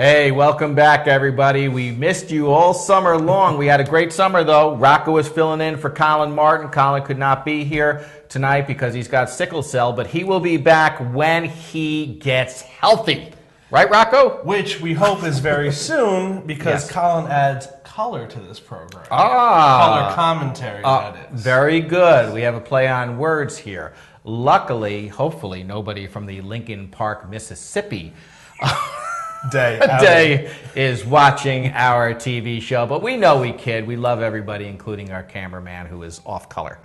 Hey, welcome back, everybody. We missed you all summer long. We had a great summer, though. Rocco was filling in for Colin Martin. Colin could not be here tonight because he's got sickle cell, but he will be back when he gets healthy. Right, Rocco? Which we hope is very soon because Yes. Colin adds color to this program. Ah. Color commentary, that is. Very good. We have a play on words here. Luckily, hopefully, nobody from the Lincoln Park, Mississippi day is watching our TV show, but we know we kid. We love everybody, including our cameraman who is off color.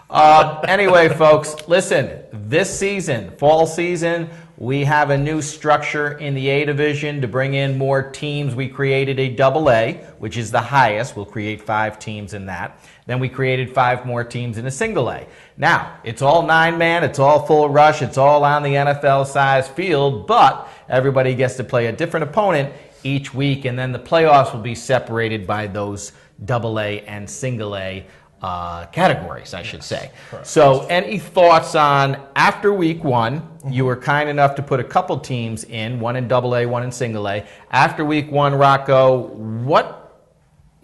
Anyway, folks, listen, this season, fall season, we have a new structure in the A division to bring in more teams. We created a AA, which is the highest. We'll create 5 teams in that. Then we created 5 more teams in a single A. Now, it's all 9-man, it's all full rush, it's all on the NFL-sized field, but everybody gets to play a different opponent each week, and then the playoffs will be separated by those AA and single A categories, I should say. Correct. So any thoughts on, after week 1, you were kind enough to put a couple teams in, one in AA, one in single A. After week 1, Rocco,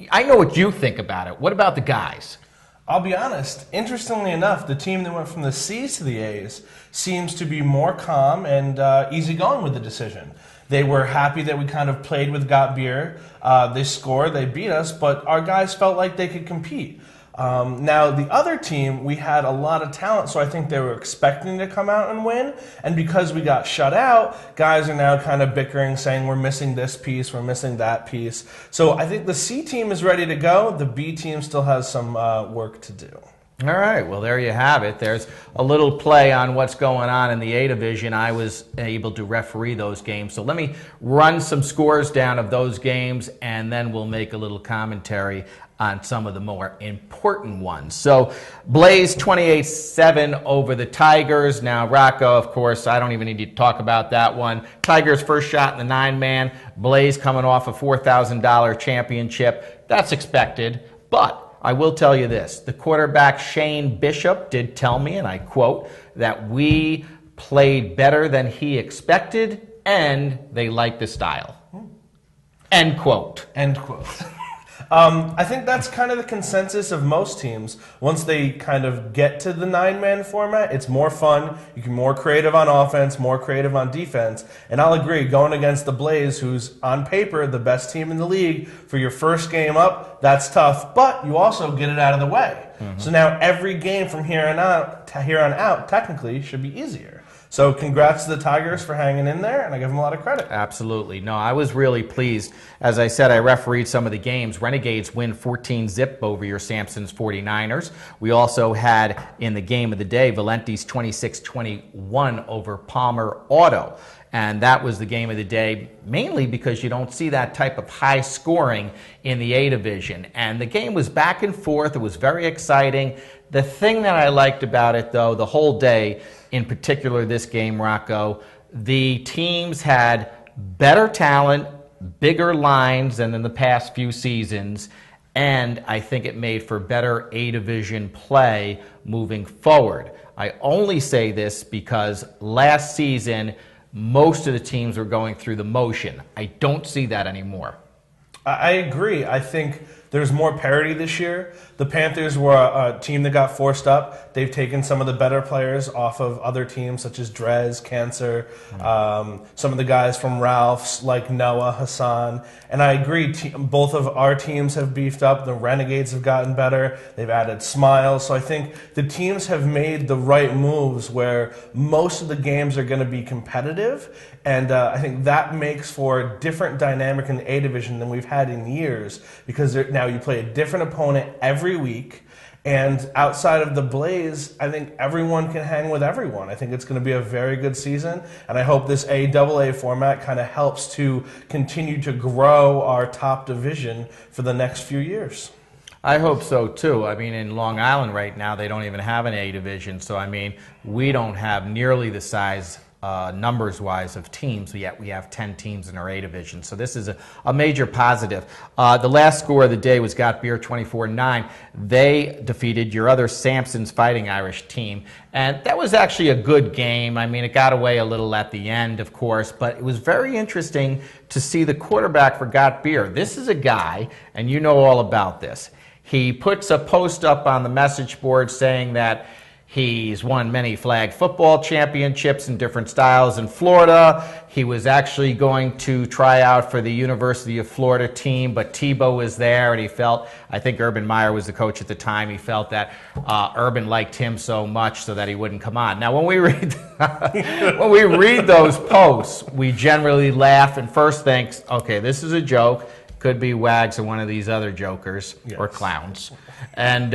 I know what you think about it. What about the guys? I'll be honest, interestingly enough, the team that went from the C's to the A's seems to be more calm and easygoing with the decision. They were happy that we kind of played with Got Beer. They scored, they beat us, but our guys felt like they could compete. Now, the other team, we had a lot of talent, so I think they were expecting to come out and win. And because we got shut out, guys are now kind of bickering, saying we're missing this piece, we're missing that piece. So I think the C team is ready to go. The B team still has some work to do. All right, well, there you have it. There's a little play on what's going on in the A division. I was able to referee those games. So let me run some scores down of those games, and then we'll make a little commentary on some of the more important ones. So Blaze 28-7 over the Tigers. Now, Rocco, of course, I don't even need to talk about that one. Tigers first shot in the 9-man. Blaze coming off a $4,000 championship. That's expected, but I will tell you this. The quarterback, Shane Bishop, did tell me, and I quote, that we played better than he expected, and they liked the style. End quote. End quote. I think that's kind of the consensus of most teams. Once they kind of get to the 9-man format, it's more fun. You can be more creative on offense, more creative on defense. And I'll agree, going against the Blaze, who's on paper the best team in the league, for your first game up, that's tough. But you also get it out of the way. So now every game from here on out technically should be easier. So congrats to the Tigers for hanging in there, and I give them a lot of credit. Absolutely. No, I was really pleased. As I said, I refereed some of the games. Renegades win 14-zip over your Samson's 49ers. We also had, in the game of the day, Valenti's 26-21 over Palmer Auto. And that was the game of the day, mainly because you don't see that type of high scoring in the A division. And the game was back and forth. It was very exciting. The thing that I liked about it, though, the whole day, in particular this game, Rocco, the teams had better talent, bigger lines than in the past few seasons, and I think it made for better A division play moving forward. I only say this because last season, most of the teams were going through the motion. I don't see that anymore. I agree. I think there's more parity this year. The Panthers were a team that got forced up. They've taken some of the better players off of other teams such as Drez, Cancer, some of the guys from Ralph's like Noah, Hassan. And I agree, both of our teams have beefed up. The Renegades have gotten better. They've added Smiles. So I think the teams have made the right moves where most of the games are going to be competitive. And I think that makes for a different dynamic in the A division than we've had in years, because now you play a different opponent every week. And outside of the Blaze, I think everyone can hang with everyone. I think it's going to be a very good season, and I hope this AA format kind of helps to continue to grow our top division for the next few years. I hope so, too. I mean, in Long Island right now, they don't even have an A division, so I mean, we don't have nearly the size numbers-wise of teams, yet we have 10 teams in our A division. So this is a major positive. The last score of the day was Got Beer 24-9. They defeated your other Sampson's Fighting Irish team, and that was actually a good game. I mean, it got away a little at the end, of course, but it was very interesting to see the quarterback for Got Beer. This is a guy, and you know all about this. He puts a post up on the message board saying that he's won many flag football championships in different styles in Florida. He was actually going to try out for the University of Florida team, but Tebow was there, and he felt, I think Urban Meyer was the coach at the time, he felt that Urban liked him so much so that he wouldn't come on. Now, when we read when we read those posts, we generally laugh and first think, okay, this is a joke. Could be Wags or one of these other jokers or clowns. And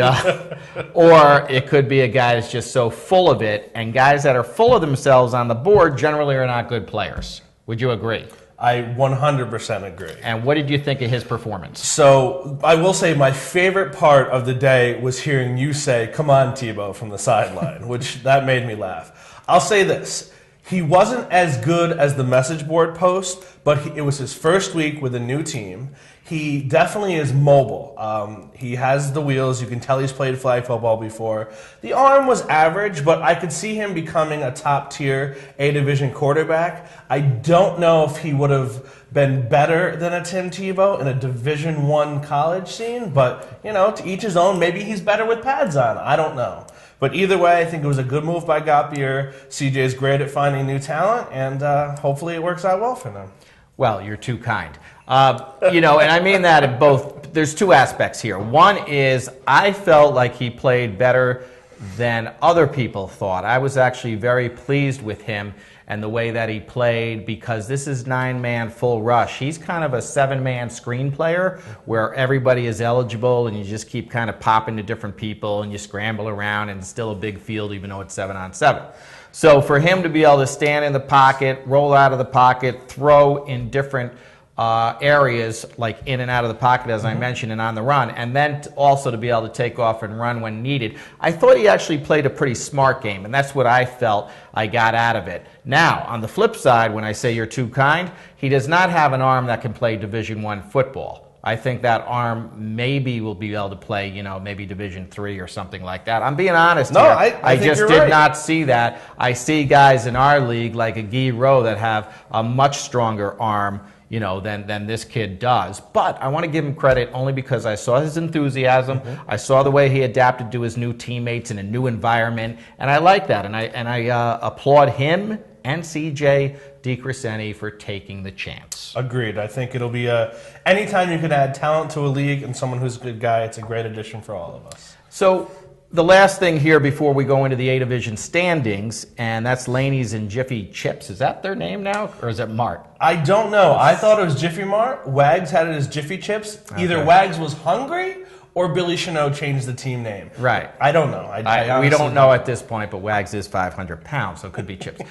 or it could be a guy that's just so full of it, and guys that are full of themselves on the board generally are not good players. Would you agree? I 100% agree. And what did you think of his performance? So I will say my favorite part of the day was hearing you say, "Come on, Tebow," from the sideline, which that made me laugh. I'll say this. He wasn't as good as the message board post, but it was his first week with a new team. He definitely is mobile. He has the wheels. You can tell he's played flag football before. The arm was average, but I could see him becoming a top-tier A-division quarterback. I don't know if he would have been better than a Tim Tebow in a Division I college scene, but, you know, to each his own. Maybe he's better with pads on. I don't know. But either way, I think it was a good move by Got Beer. CJ's great at finding new talent, and hopefully it works out well for them. Well, you're too kind. You know, and I mean that in both. There's two aspects here. One is I felt like he played better than other people thought. I was actually very pleased with him and the way that he played, because this is 9-man full rush. He's kind of a 7-man screen player where everybody is eligible and you just keep kind of popping to different people and you scramble around, and it's still a big field even though it's 7-on-7. So for him to be able to stand in the pocket, roll out of the pocket, throw in different areas, like in and out of the pocket, as I mentioned, and on the run, and then also to be able to take off and run when needed. I thought he actually played a pretty smart game, and that's what I felt I got out of it. Now, on the flip side, when I say you're too kind, he does not have an arm that can play Division I football. I think that arm maybe will be able to play, you know, maybe Division III or something like that. I'm being honest here. I just did not see that. I see guys in our league like a Guy Rowe that have a much stronger arm, you know, than this kid does. But I want to give him credit only because I saw his enthusiasm. I saw the way he adapted to his new teammates in a new environment, and I like that. And I applaud him and CJ DeCrescenti for taking the chance. Agreed. I think it'll be anytime you can add talent to a league and someone who's a good guy, it's a great addition for all of us. So the last thing here before we go into the A-Division standings, and that's Laney's and Jiffy Chips. Is that their name now, or is it Mart? I don't know. I thought it was Jiffy Mart. Wags had it as Jiffy Chips. Either Wags was hungry or Billy Chanot changed the team name. Right. I don't know. We don't know at this point, but Wags is 500 pounds, so it could be Chips.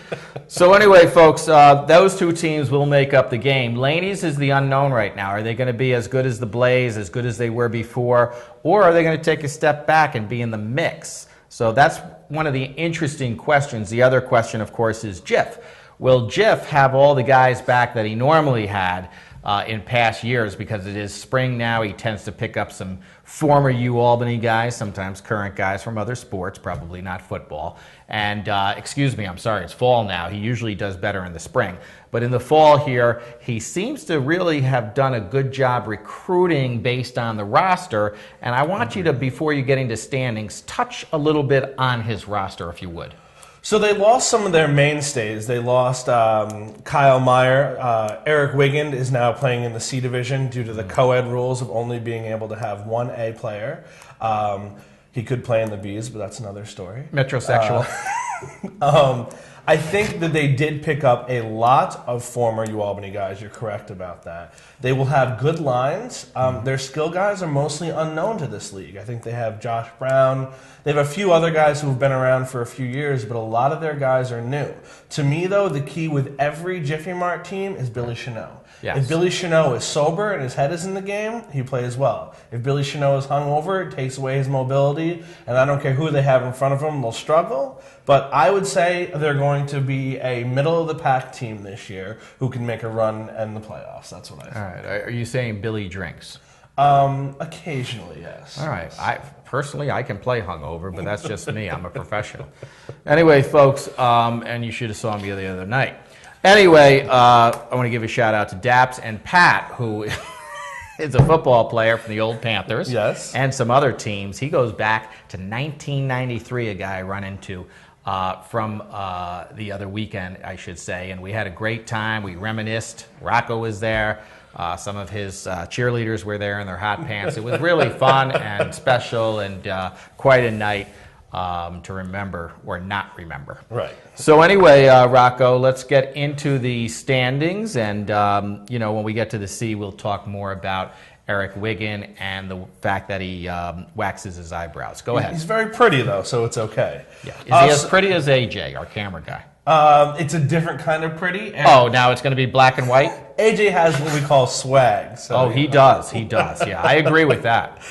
So anyway, folks, those two teams will make up the game. Laney's is the unknown right now. Are they going to be as good as the Blaze, as good as they were before, or are they going to take a step back and be in the mix? So that's one of the interesting questions. The other question, of course, is Jiff. Will Jiff have all the guys back that he normally had in past years? Because it is spring now, he tends to pick up some former U-Albany guys, sometimes current guys from other sports, probably not football. And, excuse me, I'm sorry, it's fall now. He usually does better in the spring. But in the fall here, he seems to really have done a good job recruiting based on the roster. And I want you to, before you get into standings, touch a little bit on his roster, if you would. So they lost some of their mainstays. They lost Kyle Meyer. Eric Wigand is now playing in the C division due to the co-ed rules of only being able to have one A player. He could play in the Bs, but that's another story. Metrosexual. I think that they did pick up a lot of former U-Albany guys. You're correct about that. They will have good lines. Their skill guys are mostly unknown to this league. I think they have Josh Brown. They have a few other guys who have been around for a few years, but a lot of their guys are new. To me, though, the key with every Jiffy Mart team is Billy Chanot. Yes. If Billy Chanot is sober and his head is in the game, he plays well. If Billy Chanot is hungover, it takes away his mobility, and I don't care who they have in front of him, they'll struggle. But I would say they're going to be a middle-of-the-pack team this year who can make a run in the playoffs. That's what I think. All right. Are you saying Billy drinks? Occasionally, yes. All right. Personally, I can play hungover, but that's just me. I'm a professional. Anyway, folks, and you should have saw me the other night. Anyway, I want to give a shout out to Daps and Pat, who is a football player from the old Panthers. Yes. And some other teams. He goes back to 1993, a guy I run into from the other weekend, I should say. And we had a great time. We reminisced. Rocco was there. Some of his cheerleaders were there in their hot pants. It was really fun and special and quite a night to remember or not remember. Right. So anyway, Rocco, let's get into the standings. And, when we get to the C, we'll talk more about Eric Wiggin and the fact that he waxes his eyebrows. Go ahead. He's very pretty, though, so it's okay. Yeah. Is he as pretty as AJ, our camera guy? It's a different kind of pretty. Oh, now it's going to be black and white? AJ has what we call swag. So, he does. He does. Yeah, I agree with that.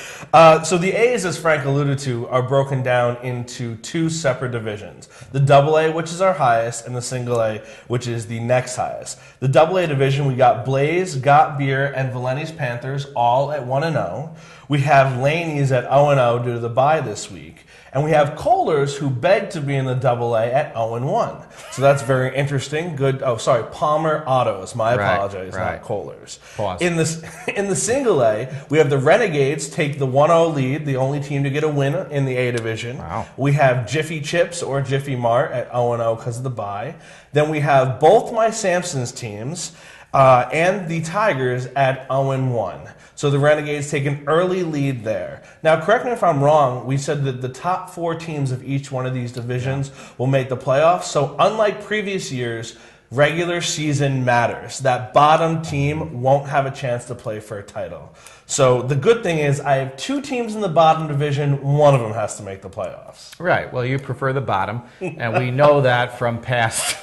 So the A's, as Frank alluded to, are broken down into two separate divisions. The AA, which is our highest, and the Single A, which is the next highest. The AA division, we got Blaze, Got Beer, and Valenti's Panthers all at 1-0. We have Laney's at 0-0 due to the bye this week. And we have Kohlers, who begged to be in the AA at 0-1. So that's very interesting. Good. Oh, sorry, Palmer Autos. My apologies, not Kohlers. Pause. In the Single A, we have the Renegades take the 1-0 lead, the only team to get a win in the A division. Wow. We have Jiffy Chips or Jiffy Mart at 0-0 because of the bye. Then we have both my Samson's teams and the Tigers at 0-1. So the Renegades take an early lead there. Now, correct me if I'm wrong, we said that the top 4 teams of each one of these divisions will make the playoffs. So unlike previous years, regular season matters. That bottom team won't have a chance to play for a title. So the good thing is I have 2 teams in the bottom division. One of them has to make the playoffs. Right. Well, you prefer the bottom, and we know that from past,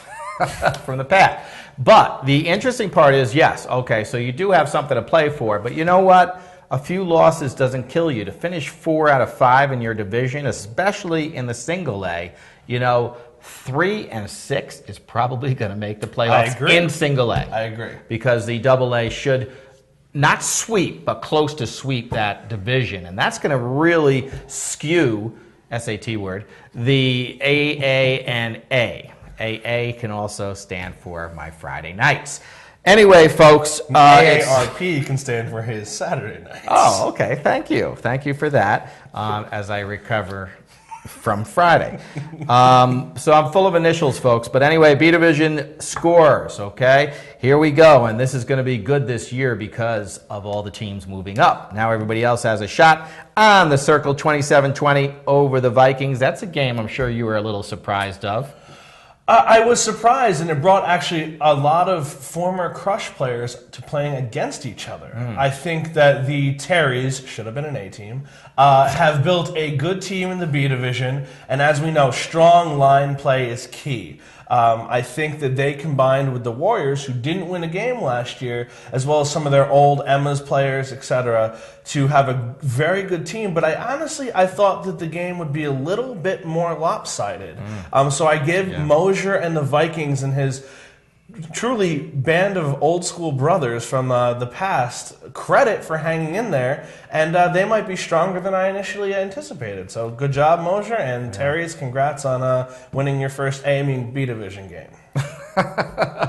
from the past. But the interesting part is, yes, okay, so you do have something to play for, but you know what? A few losses doesn't kill you. To finish 4 out of 5 in your division, especially in the Single A, 3 and 6 is probably going to make the playoffs in Single A. I agree. Because the AA should not sweep, but close to sweep that division, and that's going to really skew, SAT word, the AA and A. AA can also stand for my Friday nights. Anyway, folks. AARP can stand for his Saturday nights. Oh, okay. Thank you. Thank you for that as I recover from Friday. So I'm full of initials, folks. But anyway, B Division scores, okay? Here we go. And this is going to be good this year because of all the teams moving up. Now everybody else has a shot on the Circle 27-20 over the Vikings. That's a game I'm sure you were a little surprised of. I was surprised, and it brought actually a lot of former Crush players to playing against each other. I think that the Terrys, should have been an A team, have built a good team in the B division, and as we know, strong line play is key. I think that they combined with the Warriors, who didn't win a game last year, as well as some of their old Emma's players, etc., to have a very good team. But I thought that the game would be a little bit more lopsided. So I give Mosier and the Vikings and his truly band of old school brothers from the past credit for hanging in there, and they might be stronger than I initially anticipated. So good job, Mosier, and Terry's congrats on winning your first B division game.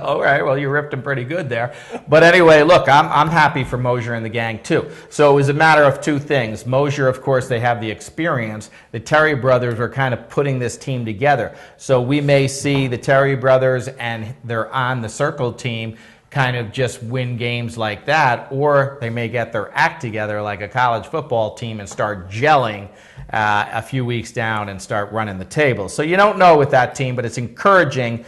All right, well, you ripped him pretty good there. But anyway, look, I'm happy for Mosier and the gang, too. So it was a matter of 2 things. Mosier, of course, they have the experience. The Terry brothers are kind of putting this team together. So we may see the Terry brothers, and they're on the Circle team, kind of just win games like that, or they may get their act together like a college football team and start gelling a few weeks down and start running the table. So you don't know with that team, but it's encouraging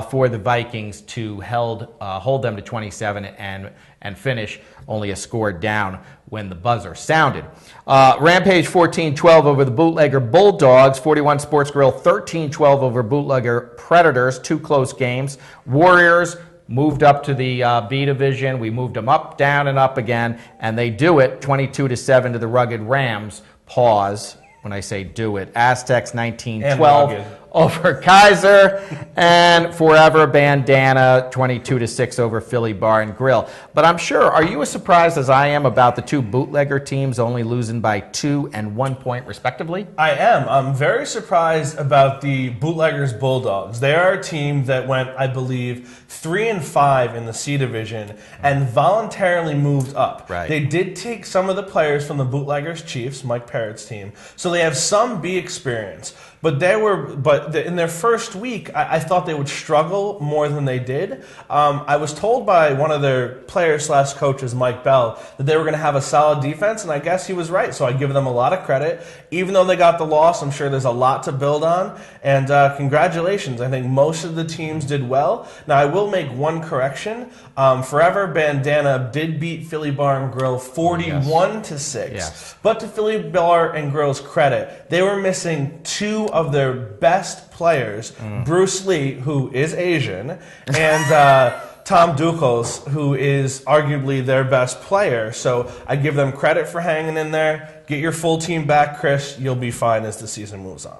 for the Vikings to hold them to 27 and finish only a score down when the buzzer sounded. Rampage 14-12 over the Bootlegger Bulldogs. 41 Sports Grill 13-12 over Bootlegger Predators. 2 close games. Warriors moved up to the B division. We moved them up, down, and up again, and they do it 22-7 to the rugged Rams. Pause when I say do it. Aztecs 19-12 over Kaiser, and Forever Bandana 22-6 over Philly Bar and Grill. But I'm sure, are you as surprised as I am about the two bootlegger teams only losing by 2 and 1 point respectively? I am. I'm very surprised about the Bootleggers Bulldogs. They are a team that went, I believe, 3-5 in the C division and voluntarily moved up. Right. They did take some of the players from the Bootleggers Chiefs, Mike Parrott's team, so they have some B experience. But in their first week, I thought they would struggle more than they did. I was told by one of their players/coaches, Mike Bell, that they were going to have a solid defense, and I guess he was right. So I give them a lot of credit. Even though they got the loss, I'm sure there's a lot to build on. And congratulations. I think most of the teams did well. Now, I will make one correction. Forever Bandana did beat Philly Bar and Grill 41-6. Yes. But to Philly Bar and Grill's credit, they were missing 2 of their best players, Bruce Lee, who is Asian, and Tom Duclos, who is arguably their best player. So I give them credit for hanging in there. Get your full team back, Chris. You'll be fine as the season moves on.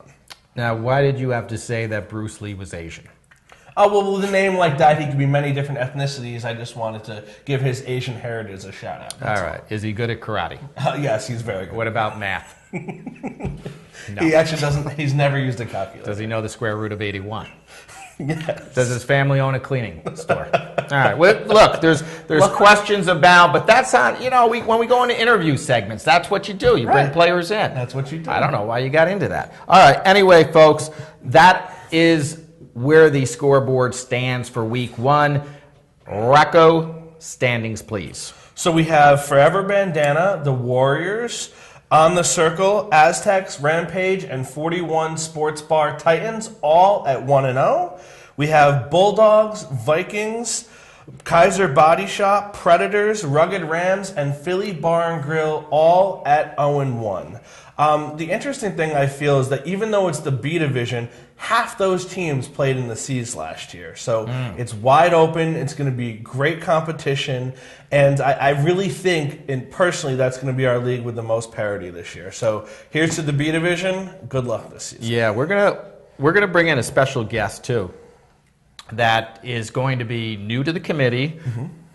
Now, why did you have to say that Bruce Lee was Asian? Oh, well, with a name like that, he could be many different ethnicities. I just wanted to give his Asian heritage a shout out. All right. Is he good at karate? Yes, he's very good. What about math? No. He actually doesn't. He's never used a calculator. Does he know the square root of 81? Yes. Does his family own a cleaning store? All right. Well, look, there's questions about, but that's not, when we go into interview segments, that's what you do. You bring players in. That's what you do. I don't know why you got into that. All right. Anyway, folks, that is where the scoreboard stands for week 1. Rocco, standings, please. So we have Forever Bandana, the Warriors, On the Circle, Aztecs, Rampage, and 41 Sports Bar Titans, all at 1-0. We have Bulldogs, Vikings, Kaiser Body Shop, Predators, Rugged Rams, and Philly Bar and Grill, all at 0-1. The interesting thing I feel is that even though it's the B division, half those teams played in the C's last year. So it's wide open. It's going to be great competition. And I really think, and personally, that's going to be our league with the most parity this year. So here's to the B division. Good luck this season. Yeah, we're gonna bring in a special guest too. That is going to be new to the committee,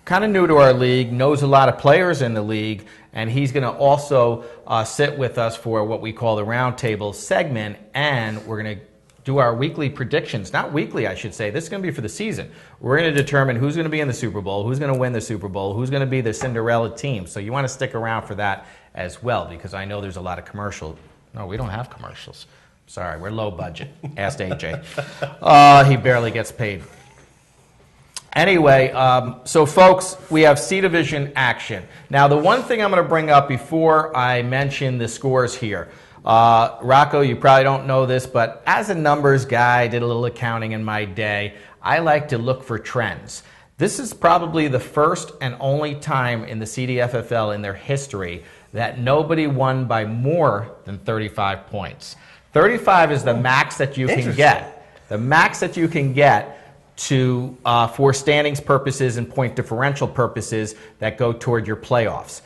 kind of new to our league, knows a lot of players in the league, and he's going to also sit with us for what we call the roundtable segment, and we're going to do our weekly predictions. Not weekly, I should say. This is going to be for the season. We're going to determine who's going to be in the Super Bowl, who's going to win the Super Bowl, who's going to be the Cinderella team. So you want to stick around for that as well, because I know there's a lot of commercials. No, we don't have commercials. Sorry, we're low budget. Asked AJ. He barely gets paid. Anyway, so folks, we have C Division action. Now, the one thing I'm going to bring up before I mention the scores here, Rocco, you probably don't know this, but as a numbers guy, I did a little accounting in my day. I like to look for trends. This is probably the first and only time in the CDFFL in their history that nobody won by more than 35 points. 35 is the max that you can get. The max that you can get to for standings purposes and point differential purposes that go toward your playoffs.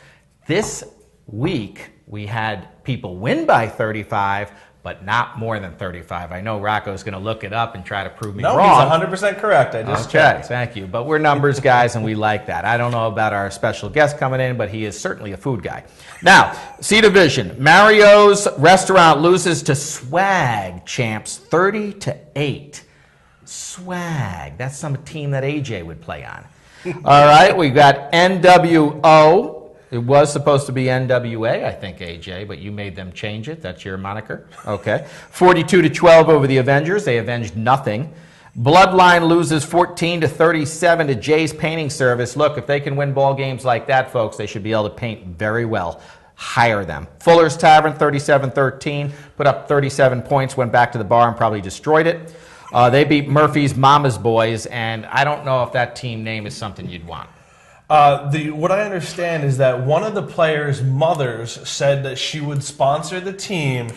This week, we had people win by 35, but not more than 35. I know Rocco's going to look it up and try to prove me wrong. No, he's 100% correct. I just checked. Thank you. But we're numbers guys, and we like that. I don't know about our special guest coming in, but he is certainly a food guy. Now, C Division. Mario's Restaurant loses to Swag Champs 30-8. Swag. That's some team that AJ would play on. All right, we got NWO. It was supposed to be NWA, I think, AJ, but you made them change it. That's your moniker. Okay. 42-12 over the Avengers. They avenged nothing. Bloodline loses 14-37 to Jay's Painting Service. Look, if they can win ball games like that, folks, they should be able to paint very well. Hire them. Fuller's Tavern, 37-13, put up 37 points, went back to the bar and probably destroyed it. They beat Murphy's Mama's Boys, and I don't know if that team name is something you'd want. What I understand is that one of the players' mothers said that she would sponsor the team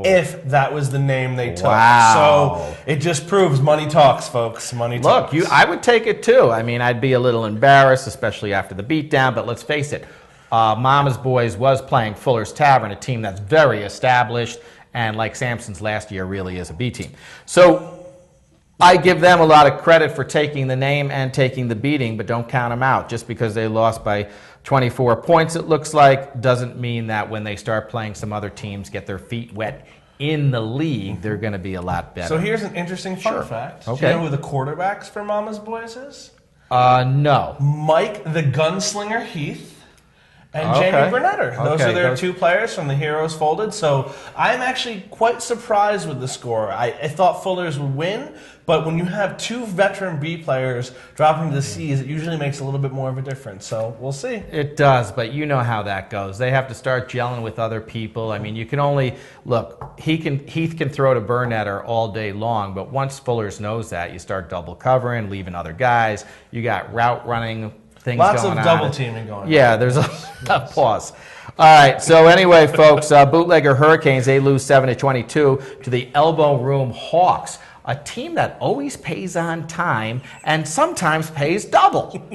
if that was the name they took. Wow. So it just proves money talks, folks. Money talks. Look, I would take it too. I mean, I'd be a little embarrassed, especially after the beatdown, but let's face it, Mama's Boys was playing Fuller's Tavern, a team that's very established, and like Sampson's last year, really is a B team. So I give them a lot of credit for taking the name and taking the beating, but don't count them out. Just because they lost by 24 points, it looks like, doesn't mean that when they start playing some other teams, get their feet wet in the league, they're going to be a lot better. So here's an interesting fun fact. Okay. Do you know who the quarterbacks for Mama's Boys is? No. Mike the Gunslinger Heath and Jamie Bernetter. Those are their two players from the Heroes Folded. So I'm actually quite surprised with the score. I thought Fuller's would win, but when you have two veteran B players dropping to the C's, it usually makes a little bit more of a difference. So we'll see. It does, but you know how that goes. They have to start gelling with other people. I mean, you can only look. Heath can throw to Bernetter all day long, but once Fuller's knows that, you start double covering, leaving other guys. You got route running. Lots of double teaming going on. Yeah, there's a pause. All right, so anyway, folks, Bootlegger Hurricanes, they lose 7-22 to the Elbow Room Hawks, a team that always pays on time and sometimes pays double.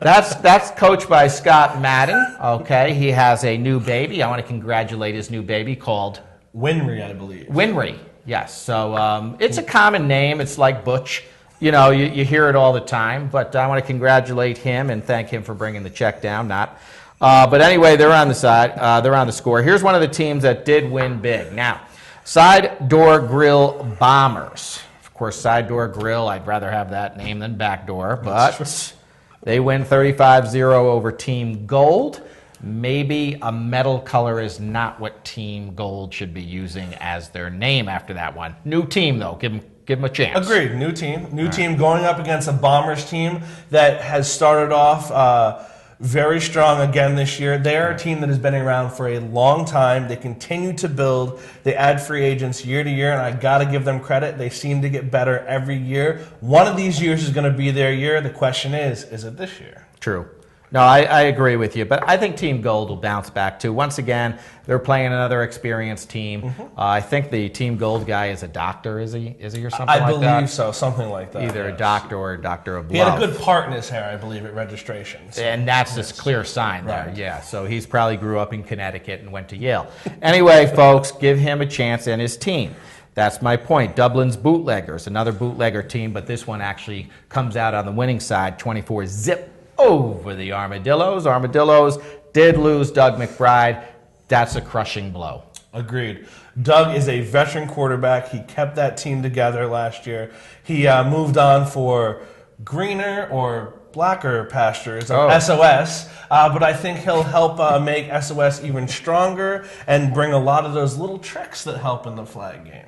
That's coached by Scott Madden. Okay, he has a new baby. I want to congratulate his new baby called Winry, I believe. Winry, yes. So it's a common name. It's like Butch. You know, you hear it all the time, but I want to congratulate him and thank him for bringing the check down. But anyway, they're on the side. They're on the score. Here's one of the teams that did win big. Now, Side Door Grill Bombers. Of course, Side Door Grill, I'd rather have that name than Backdoor, but they win 35-0 over Team Gold. Maybe a metal color is not what Team Gold should be using as their name after that one. New team, though. Give them a chance. Agreed. New team. New team going up against a Bombers team that has started off very strong again this year. They are a team that has been around for a long time. They continue to build. They add free agents year to year, and I got to give them credit. They seem to get better every year. One of these years is going to be their year. The question is it this year? True. No, I agree with you, but I think Team Gold will bounce back too. Once again, they're playing another experienced team. I think the Team Gold guy is a doctor, is he or something like that? I believe so, something like that. Either a doctor or a doctor of love. He had a good part in his hair, I believe, at registrations. And that's this clear sign there, yeah. So he's probably grew up in Connecticut and went to Yale. Anyway, folks, give him a chance and his team. That's my point. Dublin's Bootleggers, another bootlegger team, but this one actually comes out on the winning side, 24-0. Over the Armadillos. Armadillos did lose Doug McBride. That's a crushing blow. Agreed. Doug is a veteran quarterback. He kept that team together last year. He moved on for greener or blacker pastures of SOS, but I think he'll help make SOS even stronger and bring a lot of those little tricks that help in the flag game.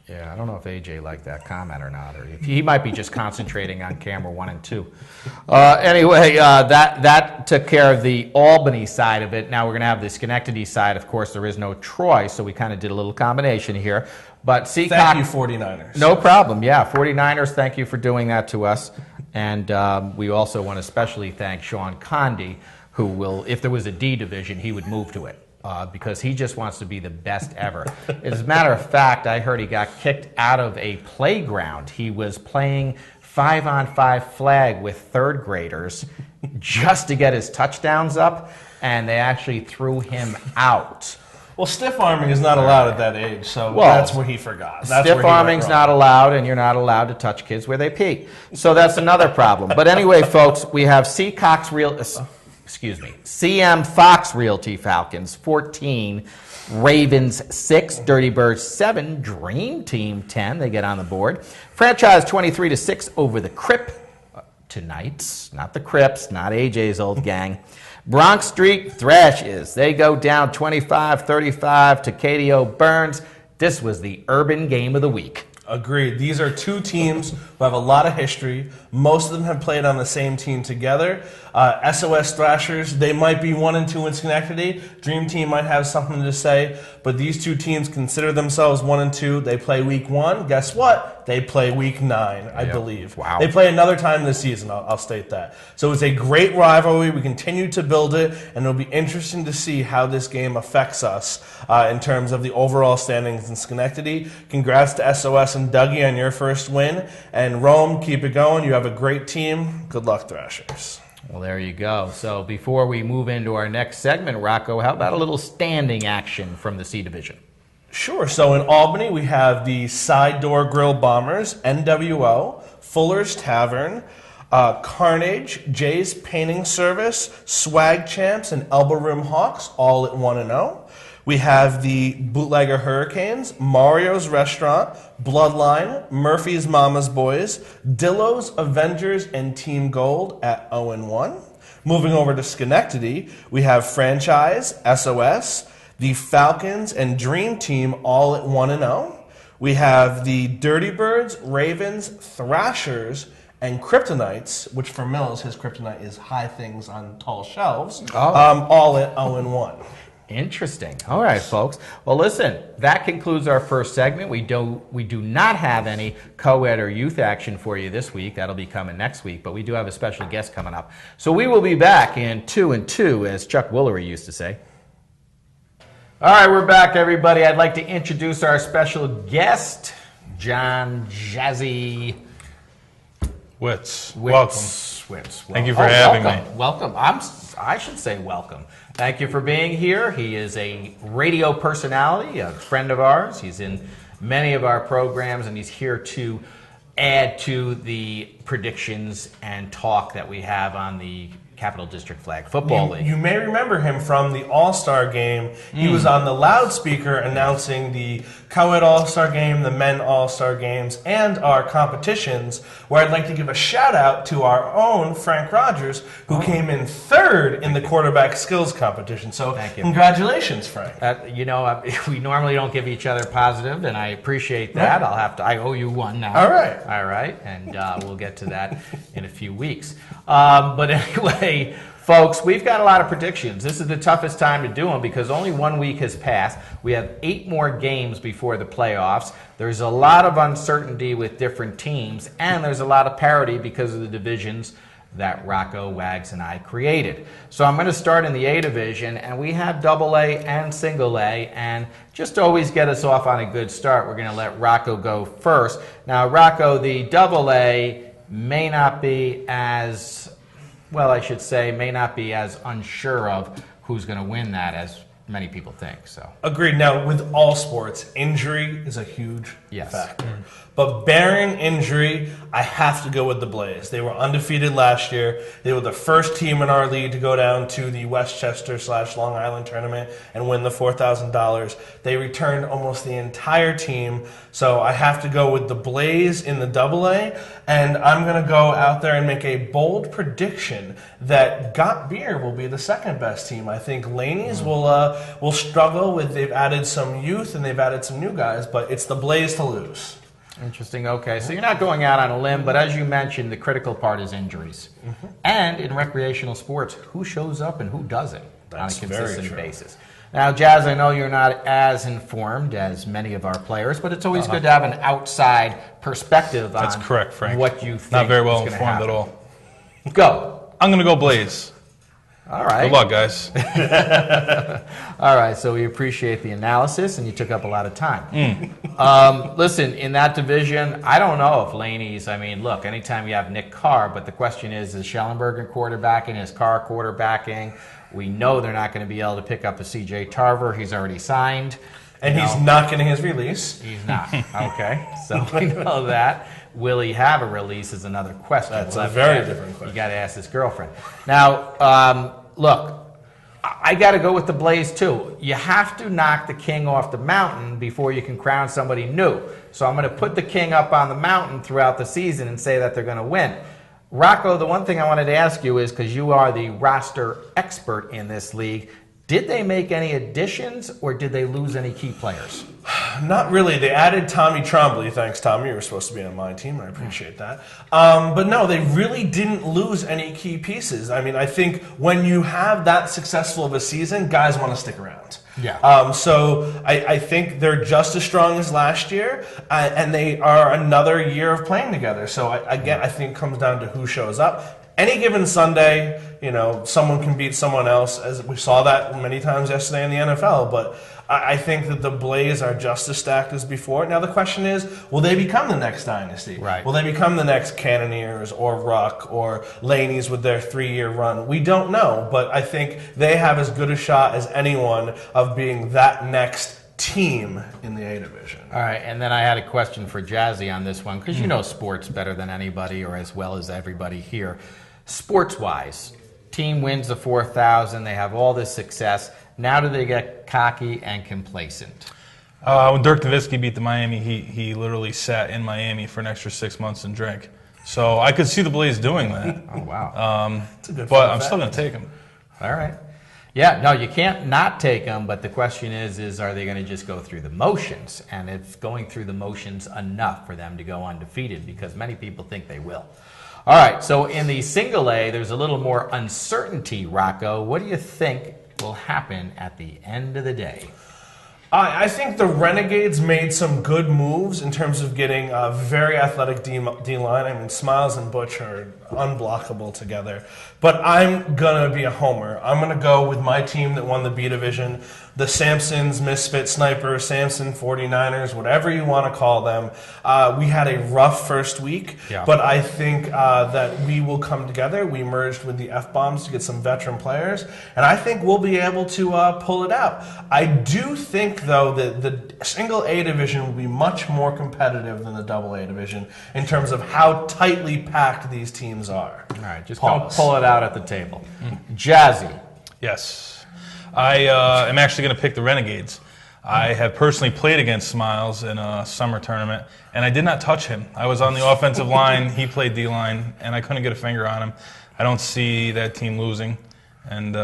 Yeah, I don't know if AJ liked that comment or not, or if he might be just concentrating on camera 1 and 2. Anyway, that took care of the Albany side of it. Now we're going to have the Schenectady side. Of course, there is no Troy, so we kind of did a little combination here. But Seacock, thank you, 49ers. No problem. Yeah, 49ers, thank you for doing that to us. And we also want to especially thank Sean Condy, who will, if there was a D division, he would move to it. Because he just wants to be the best ever. As a matter of fact, I heard he got kicked out of a playground. He was playing 5-on-5 flag with third graders just to get his touchdowns up, and they actually threw him out. Well, stiff arming is not allowed at that age, so that's what he forgot. Stiff arming's not allowed, and you're not allowed to touch kids where they pee. So that's another problem. But anyway, folks, we have CM Fox Realty Falcons 14, Ravens 6, Dirty Birds 7, Dream Team 10. They get on the board. Franchise 23-6 over the Crip tonight. Not the Crips, not AJ's old gang. Bronx Street Thrashes. They go down 25-35 to KDO Burns. This was the urban game of the week. Agreed. These are two teams who have a lot of history. Most of them have played on the same team together. SOS Thrashers, they might be 1 and 2 in Schenectady. Dream Team might have something to say, but these two teams consider themselves 1 and 2. They play week 1. Guess what? They play week 9, I believe. Wow. They play another time this season, I'll state that. So it's a great rivalry. We continue to build it, and it'll be interesting to see how this game affects us in terms of the overall standings in Schenectady. Congrats to SOS and Dougie on your first win. And Rome, keep it going. You have a great team. Good luck, Thrashers. Well, there you go. So before we move into our next segment, Rocco, how about a little standing action from the C Division? Sure. So in Albany, we have the Side Door Grill Bombers, NWO, Fuller's Tavern, Carnage, Jay's Painting Service, Swag Champs, and Elbow Room Hawks, all at 1-0. We have the Bootlegger Hurricanes, Mario's Restaurant, Bloodline, Murphy's Mama's Boys, Dillo's Avengers, and Team Gold at 0-1. Moving over to Schenectady, we have Franchise, SOS, the Falcons, and Dream Team all at 1-0. We have the Dirty Birds, Ravens, Thrashers, and Kryptonites, which for Mills, his kryptonite is high things on tall shelves, all at 0-1. Interesting. All right, folks. Well, listen, that concludes our first segment. We do not have any co-ed or youth action for you this week. That'll be coming next week, but we do have a special guest coming up. So we will be back in 2 and 2, as Chuck Woolery used to say. All right, we're back, everybody. I'd like to introduce our special guest, John Jazzy Witz. Welcome. Thank you for having me. Welcome. I should say welcome. Thank you for being here. He is a radio personality, a friend of ours. He's in many of our programs, and he's here to add to the predictions and talk that we have on the Capital District Flag Football League. You may remember him from the All-Star Game. He was on the loudspeaker announcing the Co-Ed All-Star Game, the Men All-Star Games, and our competitions, where I'd like to give a shout-out to our own Frank Rogers, who came in 3rd in the quarterback skills competition. So thank you. Congratulations, Frank. We normally don't give each other positive, and I appreciate that. Right. I owe you one now. All right. All right, and we'll get to that in a few weeks. But anyway, folks, we've got a lot of predictions. This is the toughest time to do them because only 1 week has passed. We have 8 more games before the playoffs. There's a lot of uncertainty with different teams, and there's a lot of parity because of the divisions that Rocco, Wags, and I created. So I'm going to start in the A division, and we have AA and single A, and just to always get us off on a good start, we're going to let Rocco go first. Now, Rocco, the AA may not be as, well, I should say, may not be as unsure of who's going to win that as many people think. So agreed. Now, with all sports, injury is a huge factor. But barring injury, I have to go with the Blaze. They were undefeated last year. They were the first team in our league to go down to the Westchester/Long Island tournament and win the $4,000. They returned almost the entire team. So I have to go with the Blaze in the AA. And I'm going to go out there and make a bold prediction that Got Beer will be the second best team. I think Laney's will struggle with, they've added some youth and they've added some new guys, but it's the Blaze to lose. Interesting. Okay, so you're not going out on a limb, but as you mentioned, the critical part is injuries. And in recreational sports, who shows up and who doesn't on a consistent basis. Now, Jazz, I know you're not as informed as many of our players, but it's always good to have an outside perspective on correct, Frank. What you think. Not very well is informed at all. Go. I'm going to go Blaze. All right. Good luck, guys. All right, so we appreciate the analysis, and you took up a lot of time. Listen, in that division, I don't know if Laney's, I mean, look, anytime you have Nick Carr, but the question is Schellenberger quarterbacking, is Carr quarterbacking? We know they're not going to be able to pick up a C.J. Tarver. He's already signed. And he's not getting his release. He's not. Okay, so we know that. Will he have a release is another question. That's a very different question. You got to ask his girlfriend. Now, look, I got to go with the Blaze too. You have to knock the king off the mountain before you can crown somebody new. So I'm going to put the king up on the mountain throughout the season and say that they're going to win. Rocco, the one thing I wanted to ask you is, because you are the roster expert in this league, did they make any additions or did they lose any key players? Not really. They added Tommy Trombley. Thanks, Tommy. You were supposed to be on my team. I appreciate that. But no, they really didn't lose any key pieces. I mean, I think when you have that successful of a season, guys want to stick around. Yeah. So I think they're just as strong as last year, and they are another year of playing together. So I think it comes down to who shows up. Any given Sunday, someone can beat someone else, as we saw that many times yesterday in the NFL. But I think that the Blaze are just as stacked as before. Now the question is, will they become the next dynasty? Right. Will they become the next Cannoneers or Ruck or Laney's with their 3-year run? We don't know, but I think they have as good a shot as anyone of being that next team in the A division. All right, and then I had a question for Jazzy on this one, because you know sports better than anybody, or as well as everybody here. Sports-wise, team wins the 4,000, they have all this success. Now do they get cocky and complacent? When Dirk Nowitzki beat the Miami Heat, he literally sat in Miami for an extra 6 months and drank. So I could see the Blaze doing that. Oh, wow. But I'm still going to take him. All right. Yeah, no, you can't not take them, but the question is are they going to just go through the motions? And it's going through the motions enough for them to go undefeated, because many people think they will. All right, so in the single A, there's a little more uncertainty, Rocco. What do you think will happen at the end of the day? I think the Renegades made some good moves in terms of getting a very athletic D-line. I mean, Smiles and Butch are unblockable together. But I'm going to be a homer. I'm going to go with my team that won the B Division, the Samsons, Misfit Snipers, Samson 49ers, whatever you want to call them. We had a rough first week, but I think that we will come together. We merged with the F-Bombs to get some veteran players, and I think we'll be able to pull it out. I do think, though, that the single A division will be much more competitive than the double A division in terms of how tightly packed these teams are. All right, just don't pull it out at the table. Jazzy. Yes. I am actually going to pick the Renegades. I have personally played against Smiles in a summer tournament, and I did not touch him. I was on the offensive line, he played D-line, and I couldn't get a finger on him. I don't see that team losing, and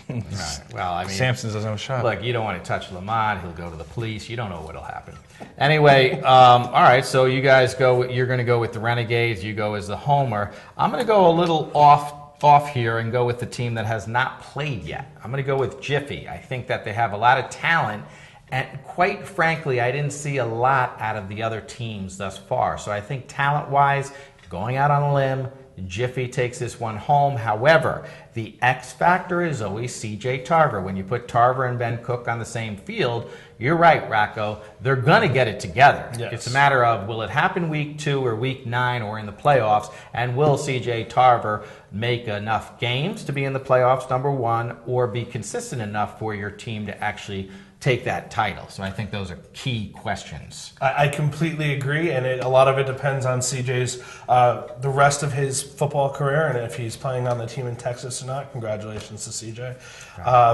Right. Well, I mean, Sampson doesn't have a shot. Look, you don't want to touch Lamont. He'll go to the police. You don't know what'll happen. Anyway, all right. So you guys go. You're going to go with the Renegades. You go as the homer. I'm going to go a little off here and go with the team that has not played yet. I'm going to go with Jiffy. I think that they have a lot of talent, and quite frankly, I didn't see a lot out of the other teams thus far. So I think talent-wise, going out on a limb, Jiffy takes this one home. However, the X factor is always C.J. Tarver. When you put Tarver and Ben Cook on the same field, you're right, Rocco, they're going to get it together. Yes. It's a matter of, will it happen week 2 or week 9 or in the playoffs, and will C.J. Tarver make enough games to be in the playoffs, number one, or be consistent enough for your team to actually take that title? So I think those are key questions. I completely agree, and a lot of it depends on CJ's the rest of his football career, and if he's playing on the team in Texas or not. Congratulations to CJ.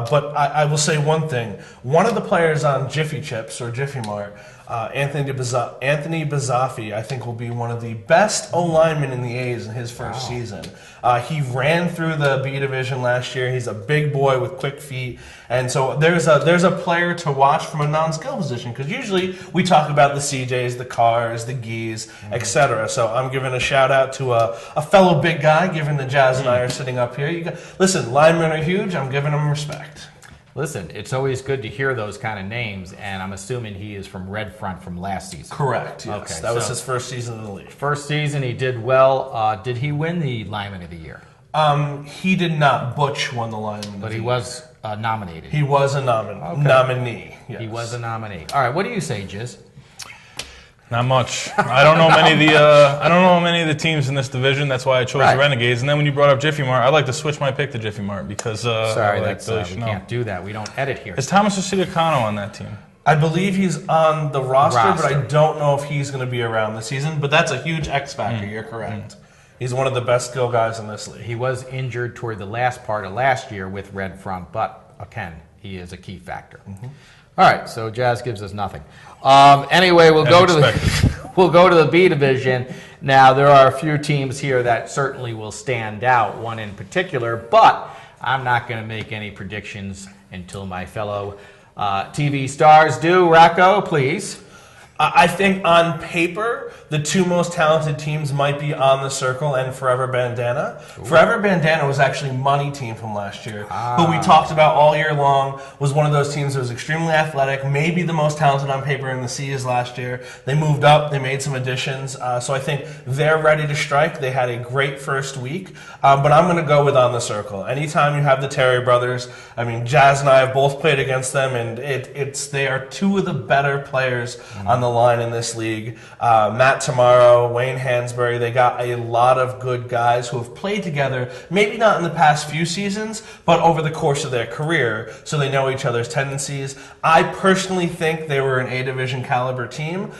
But I will say one thing: one of the players on Jiffy Chips or Jiffy Mart, Anthony Bazzafi, I think will be one of the best O-linemen in the A's in his first season. He ran through the B division last year. He's a big boy with quick feet, and so there's a player to watch from a non-skill position, because usually we talk about the CJs, the Cars, the Gees, etc. So I'm giving a shout out to a fellow big guy, given the Jazz and I are sitting up here. Listen, linemen are huge. I'm giving them respect. Listen, it's always good to hear those kind of names, and I'm assuming he is from Red Front from last season. Correct, yes. Okay, that was his first season in the league. First season, he did well. Did he win the Lineman of the Year? He did not. Butch won the Lineman of the Year. But he was nominated. He was a nominee. Yes. He was a nominee. All right, what do you say, Jiz? Not much. I don't know many of the teams in this division. That's why I chose the Renegades. And then when you brought up Jiffy Mart, I'd like to switch my pick to Jiffy Mart because sorry, we can't do that. We don't edit here. Is Thomas Osicano on that team? I believe he's on the roster, but I don't know if he's going to be around this season. But that's a huge X factor. You're correct. He's one of the best skill guys in this league. He was injured toward the last part of last year with Red Front, but again, he is a key factor. All right, so Jazz gives us nothing. Anyway, we'll go to the B division. Now, there are a few teams here that certainly will stand out, one in particular, but I'm not going to make any predictions until my fellow TV stars do. Rocco, please. I think on paper, the two most talented teams might be On the Circle and Forever Bandana. Ooh. Forever Bandana was actually Money Team from last year, who we talked about all year long, was one of those teams that was extremely athletic, maybe the most talented on paper in the C's last year. They moved up, they made some additions, so I think they're ready to strike. They had a great first week, but I'm going to go with On the Circle. Anytime you have the Terry brothers, I mean, Jazz and I have both played against them, and they are two of the better players on the line in this league. Matt Tomorrow, Wayne Hansberry, they got a lot of good guys who have played together, maybe not in the past few seasons, but over the course of their career, so they know each other's tendencies. I personally think they were an A-Division caliber team.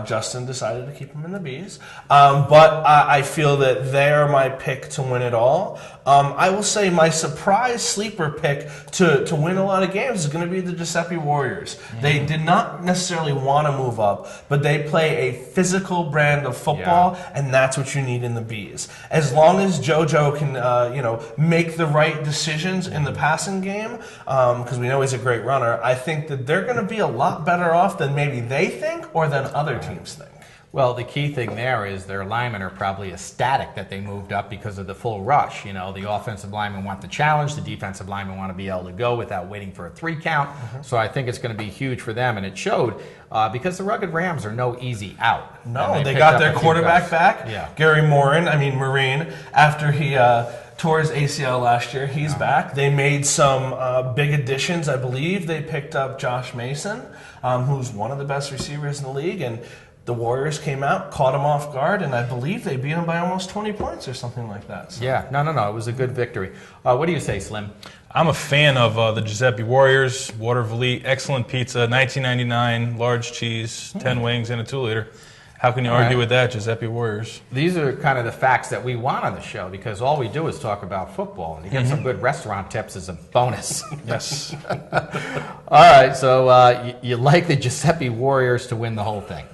Justin decided to keep them in the B's. But I feel that they're my pick to win it all. I will say my surprise sleeper pick to win a lot of games is going to be the Giuseppe Warriors. Mm-hmm. They did not necessarily want to move up, but they play a physical brand of football, and that's what you need in the B's. As long as JoJo can, make the right decisions in the passing game, because we know he's a great runner, I think that they're going to be a lot better off than maybe they think or than other teams think. Well, the key thing there is their linemen are probably ecstatic that they moved up because of the full rush. You know, the offensive linemen want the challenge, the defensive linemen want to be able to go without waiting for a 3 count. Mm-hmm. So I think it's going to be huge for them, and it showed because the Rugged Rams are no easy out. No, they got their quarterback back, Gary Marine, after he tore his ACL last year. He's back. They made some big additions. I believe they picked up Josh Mason, who's one of the best receivers in the league, and the Warriors came out, caught him off guard, and I believe they beat him by almost 20 points or something like that. So. Yeah, no. It was a good victory. What do you say, Slim? I'm a fan of the Giuseppe Warriors, Water Valley, excellent pizza, $19.99, large cheese, 10 wings, and a 2-liter. How can you argue with that, Giuseppe Warriors? These are kind of the facts that we want on the show because all we do is talk about football, and to get some good restaurant tips is a bonus. Yes. All right, so you like the Giuseppe Warriors to win the whole thing?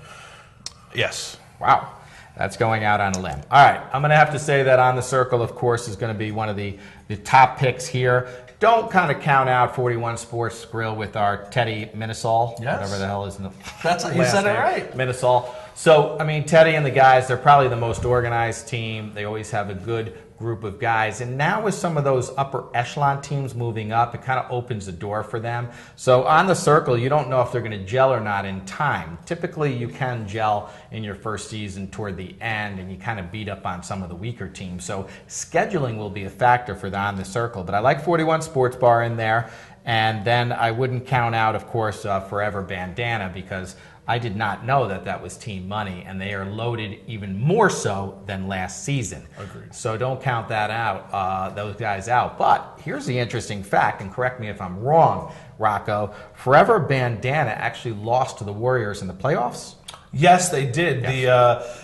Yes. Wow. That's going out on a limb. All right. I'm going to have to say that On the Circle, of course, is going to be one of the top picks here. Don't kind of count out 41 Sports Grill with our Teddy Minnesol, whatever the hell is in the That's you said it right. Minnesol. So, I mean, Teddy and the guys, they're probably the most organized team. They always have a good group of guys. And now with some of those upper echelon teams moving up, it kind of opens the door for them. So On the Circle, you don't know if they're going to gel or not in time. Typically, you can gel in your first season toward the end, and you kind of beat up on some of the weaker teams. So scheduling will be a factor for the On the Circle. But I like 41 Sports Bar in there. And then I wouldn't count out, of course, Forever Bandana because I did not know that was team money, and they are loaded even more so than last season. Agreed. So don't count that out, those guys out. But here's the interesting fact, and correct me if I'm wrong, Rocco. Forever Bandana actually lost to the Warriors in the playoffs? Yes, they did. Yes.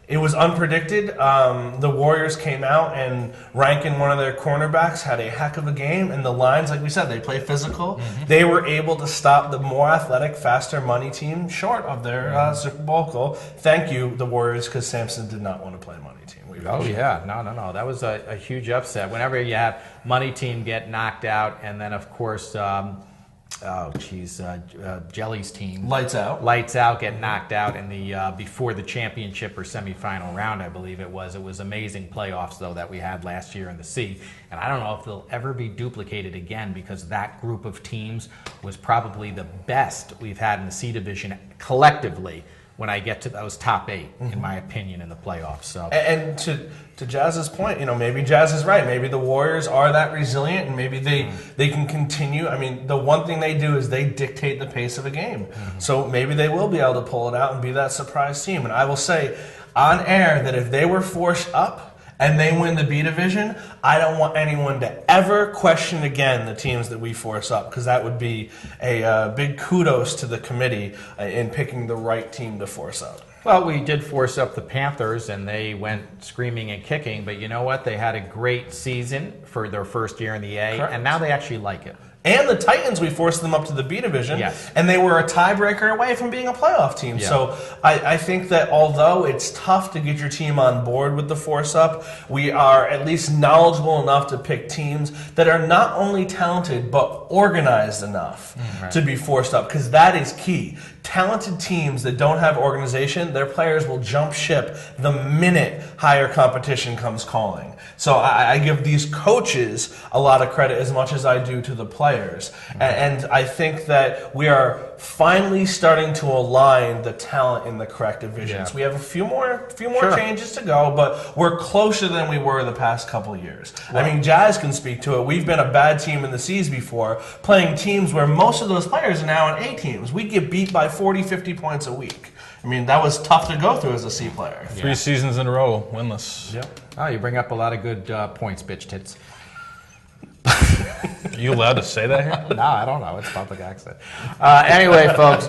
It was unpredicted. The Warriors came out and Rankin, one of their cornerbacks, had a heck of a game. And the Lions, like we said, they play physical. Mm-hmm. They were able to stop the more athletic, faster money team short of their Super Bowl goal. Thank you, the Warriors, because Sampson did not want to play money team. No. That was a huge upset. Whenever you have money team get knocked out, and then, of course, Jelly's team. Lights out get knocked out in the before the championship or semifinal round, I believe it was. It was amazing playoffs, though, that we had last year in the C. And I don't know if they'll ever be duplicated again because that group of teams was probably the best we've had in the C division collectively when I get to those top 8, in my opinion, in the playoffs. So, and to Jazz's point, maybe Jazz is right. Maybe the Warriors are that resilient, and maybe they can continue. I mean, the one thing they do is they dictate the pace of a game. Mm-hmm. So maybe they will be able to pull it out and be that surprise team. And I will say on air that if they were forced up and they win the B division, I don't want anyone to ever question again the teams that we force up, because that would be a big kudos to the committee in picking the right team to force up. Well, we did force up the Panthers, and they went screaming and kicking, but you know what? They had a great season for their first year in the A, Correct. And now they actually like it. And the Titans, we forced them up to the B division, Yes. and they were a tiebreaker away from being a playoff team. Yeah. So I think that although it's tough to get your team on board with the force up, we are at least knowledgeable enough to pick teams that are not only talented but organized enough to be forced up, because that is key. Talented teams that don't have organization, their players will jump ship the minute higher competition comes calling. So I give these coaches a lot of credit as much as I do to the players. And I think that we are finally starting to align the talent in the correct divisions. Yeah. We have a few more Sure. changes to go, but we're closer than we were the past couple of years. I mean, Jazz can speak to it. We've been a bad team in the C's before, playing teams where most of those players are now in A teams. We get beat by 40, 50 points a week. I mean, that was tough to go through as a C player. 3 seasons in a row, winless. Yep. Oh, you bring up a lot of good points, bitch tits. Are you allowed to say that here? No, I don't know. It's public access. Anyway, folks,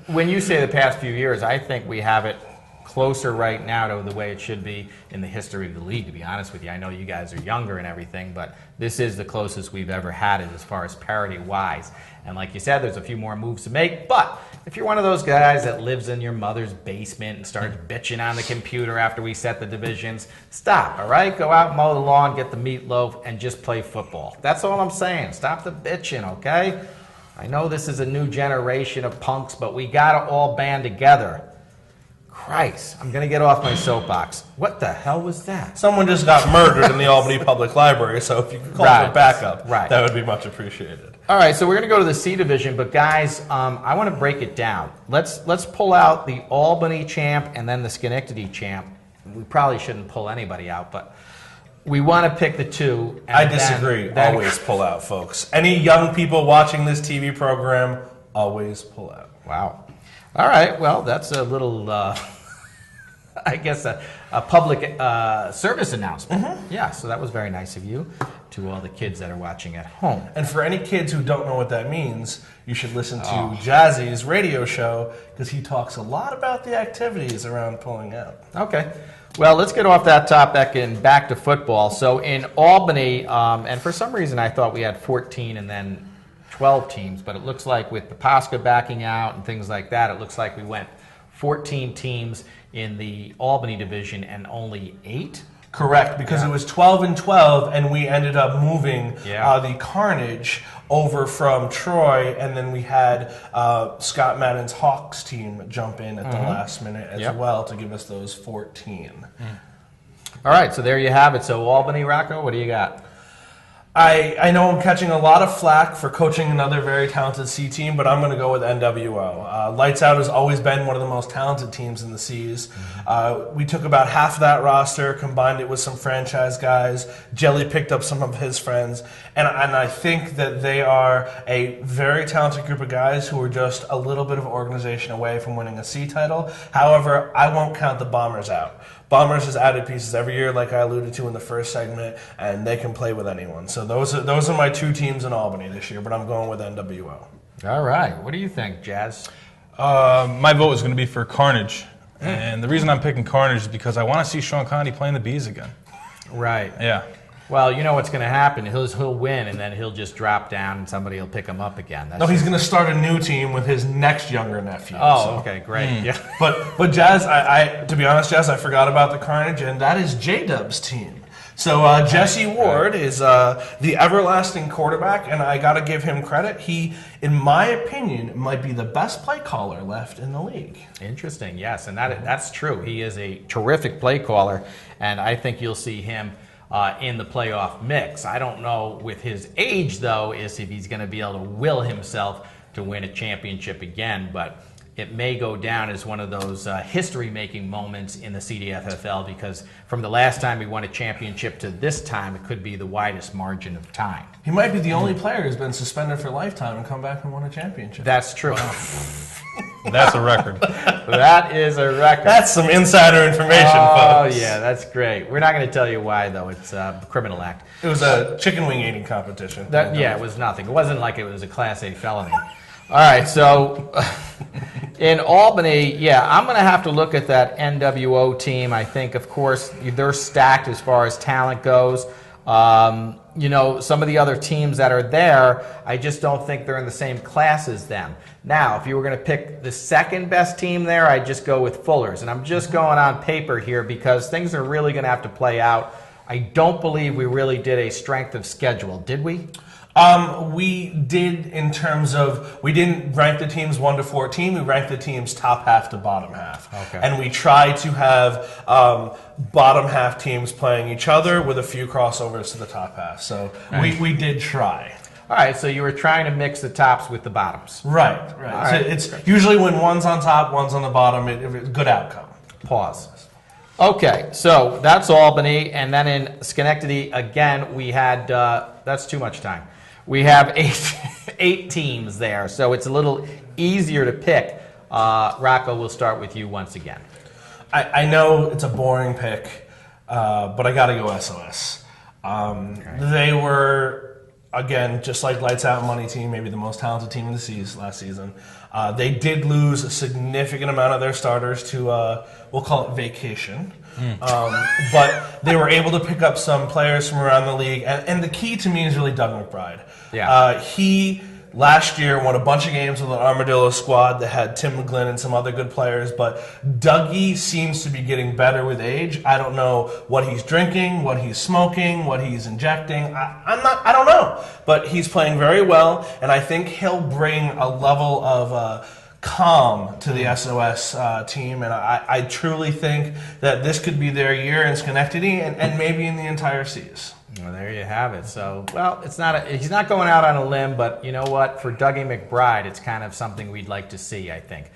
when you say the past few years, I think we have it closer right now to the way it should be in the history of the league, to be honest with you. I know you guys are younger and everything, but this is the closest we've ever had it as far as parity-wise. And like you said, there's a few more moves to make, but if you're one of those guys that lives in your mother's basement and starts bitching on the computer after we set the divisions, stop, all right? Go out, mow the lawn, get the meatloaf, and just play football. That's all I'm saying. Stop the bitching, okay? I know this is a new generation of punks, but we got to all band together. Christ, I'm going to get off my soapbox. What the hell was that? Someone just got murdered in the Albany Public Library, so if you could call for backup, that would be much appreciated. All right, so we're going to go to the C division, but guys, I want to break it down. Let's pull out the Albany champ and then the Schenectady champ. We probably shouldn't pull anybody out, but we want to pick the two. And I disagree. Always pull out, folks. Any young people watching this TV program, always pull out. Wow. All right, well, that's a little, I guess, a public service announcement. Yeah, so that was very nice of you to all the kids that are watching at home. And for any kids who don't know what that means, you should listen to Jazzy's radio show, because he talks a lot about the activities around pulling out. Okay. Well, let's get off that topic and back to football. So in Albany, and for some reason I thought we had 14 and then 12 teams, but it looks like with the Pasca backing out and things like that, it looks like we went 14 teams in the Albany division and only 8. Correct, because it was 12 and 12, and we ended up moving the Carnage over from Troy, and then we had Scott Madden's Hawks team jump in at the last minute as well to give us those 14. All right, so there you have it. So Albany, Rocco, what do you got? I know I'm catching a lot of flack for coaching another very talented C team, but I'm going to go with NWO. Lights Out has always been one of the most talented teams in the C's. We took about half of that roster, combined it with some franchise guys. Jelly picked up some of his friends, and I think that they are a very talented group of guys who are just a little bit of organization away from winning a C title. However, I won't count the Bombers out. Bombers has added pieces every year, like I alluded to in the first segment, and they can play with anyone. So those are my 2 teams in Albany this year, but I'm going with NWO. All right. What do you think, Jazz? My vote is going to be for Carnage. And the reason I'm picking Carnage is because I want to see Sean Connery playing the Bees again. Right. Yeah. Well, you know what's going to happen. He'll win, and then he'll just drop down, and somebody will pick him up again. No, he's going to start a new team with his next younger nephew. Oh, okay, great. Yeah. But Jazz, I to be honest, Jazz, I forgot about the Carnage, and that is J-Dub's team. So Jesse Ward is the everlasting quarterback, and I got to give him credit. He, in my opinion, might be the best play caller left in the league. Interesting, yes, and that's true. He is a terrific play caller, and I think you'll see him in the playoff mix. I don't know with his age, though, if he's going to be able to will himself to win a championship again, but it may go down as one of those history-making moments in the CDFFL, because from the last time we won a championship to this time, it could be the widest margin of time. He might be the only player who's been suspended for lifetime and come back and won a championship. That's true. That's a record. That is a record. That's some insider information, folks. Oh, yeah, that's great. We're not going to tell you why, though. It's a criminal act. It was a chicken wing eating competition. Yeah, it was nothing. It wasn't like it was a Class A felony. All right, so in Albany, yeah, I'm going to have to look at that NWO team. I think, of course, they're stacked as far as talent goes. some of the other teams that are there, I just don't think they're in the same class as them. Now, if you were going to pick the second best team there, I'd just go with Fuller's. And I'm just going on paper here because things are really going to have to play out. I don't believe we really did a strength of schedule, did we? We did in terms of, we didn't rank the teams 1 to 14, we ranked the teams top half to bottom half. Okay. And we tried to have bottom half teams playing each other with a few crossovers to the top half. So we did try. All right, so you were trying to mix the tops with the bottoms. Right. Right. So it's usually when one's on top, one's on the bottom, it's a good outcome. Pause. Okay, so that's Albany, and then in Schenectady, again, we had, that's too much time. We have eight teams there, so it's a little easier to pick. Rocco, we'll start with you once again. I know it's a boring pick, but I got to go SOS. They were, again, just like Lights Out Money Team, maybe the most talented team in the last season. They did lose a significant amount of their starters to, we'll call it vacation. But they were able to pick up some players from around the league. And the key to me is really Doug McBride. Yeah. He, last year, won a bunch of games with an Armadillo squad that had Tim McGlynn and some other good players. But Dougie seems to be getting better with age. I don't know what he's drinking, what he's smoking, what he's injecting. I don't know. But he's playing very well. And I think he'll bring a level of calm to the SOS team, and I truly think that this could be their year in Schenectady and maybe in the entire C's. Well, there you have it. So, well, he's not going out on a limb, but you know what? For Dougie McBride, it's kind of something we'd like to see, I think.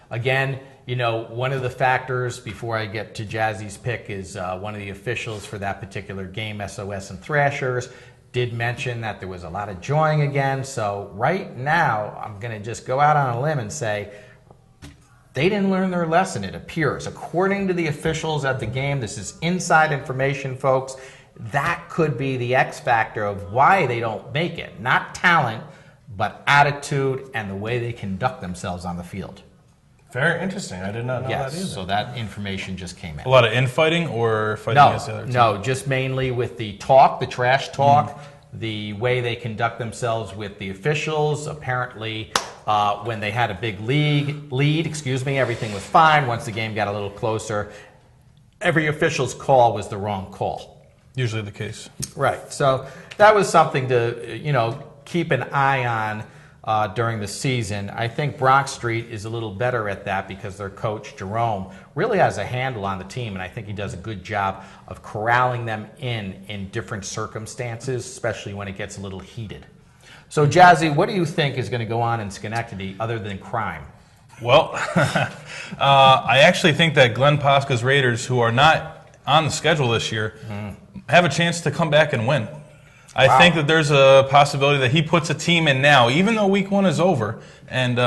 Again, one of the factors, before I get to Jazzy's pick, is one of the officials for that particular game, SOS and Thrashers, did mention that there was a lot of joying again. So right now, I'm going to just go out on a limb and say they didn't learn their lesson, it appears. According to the officials at the game, this is inside information, folks, that could be the X factor of why they don't make it. Not talent, but attitude and the way they conduct themselves on the field. Very interesting. I did not know that either. So that information just came in. A lot of infighting or fighting against the other team? No, just mainly with the talk, the trash talk, the way they conduct themselves with the officials. Apparently, when they had a big lead, everything was fine. Once the game got a little closer, every official's call was the wrong call. Usually the case. Right. So that was something to, keep an eye on during the season. I think Bronx Street is a little better at that because their coach, Jerome, really has a handle on the team, and I think he does a good job of corralling them in different circumstances, especially when it gets a little heated. So, Jazzy, what do you think is going to go on in Schenectady other than crime? Well, I actually think that Glenn Posca's Raiders, who are not on the schedule this year, have a chance to come back and win. I think that there's a possibility that he puts a team in now, even though week 1 is over, and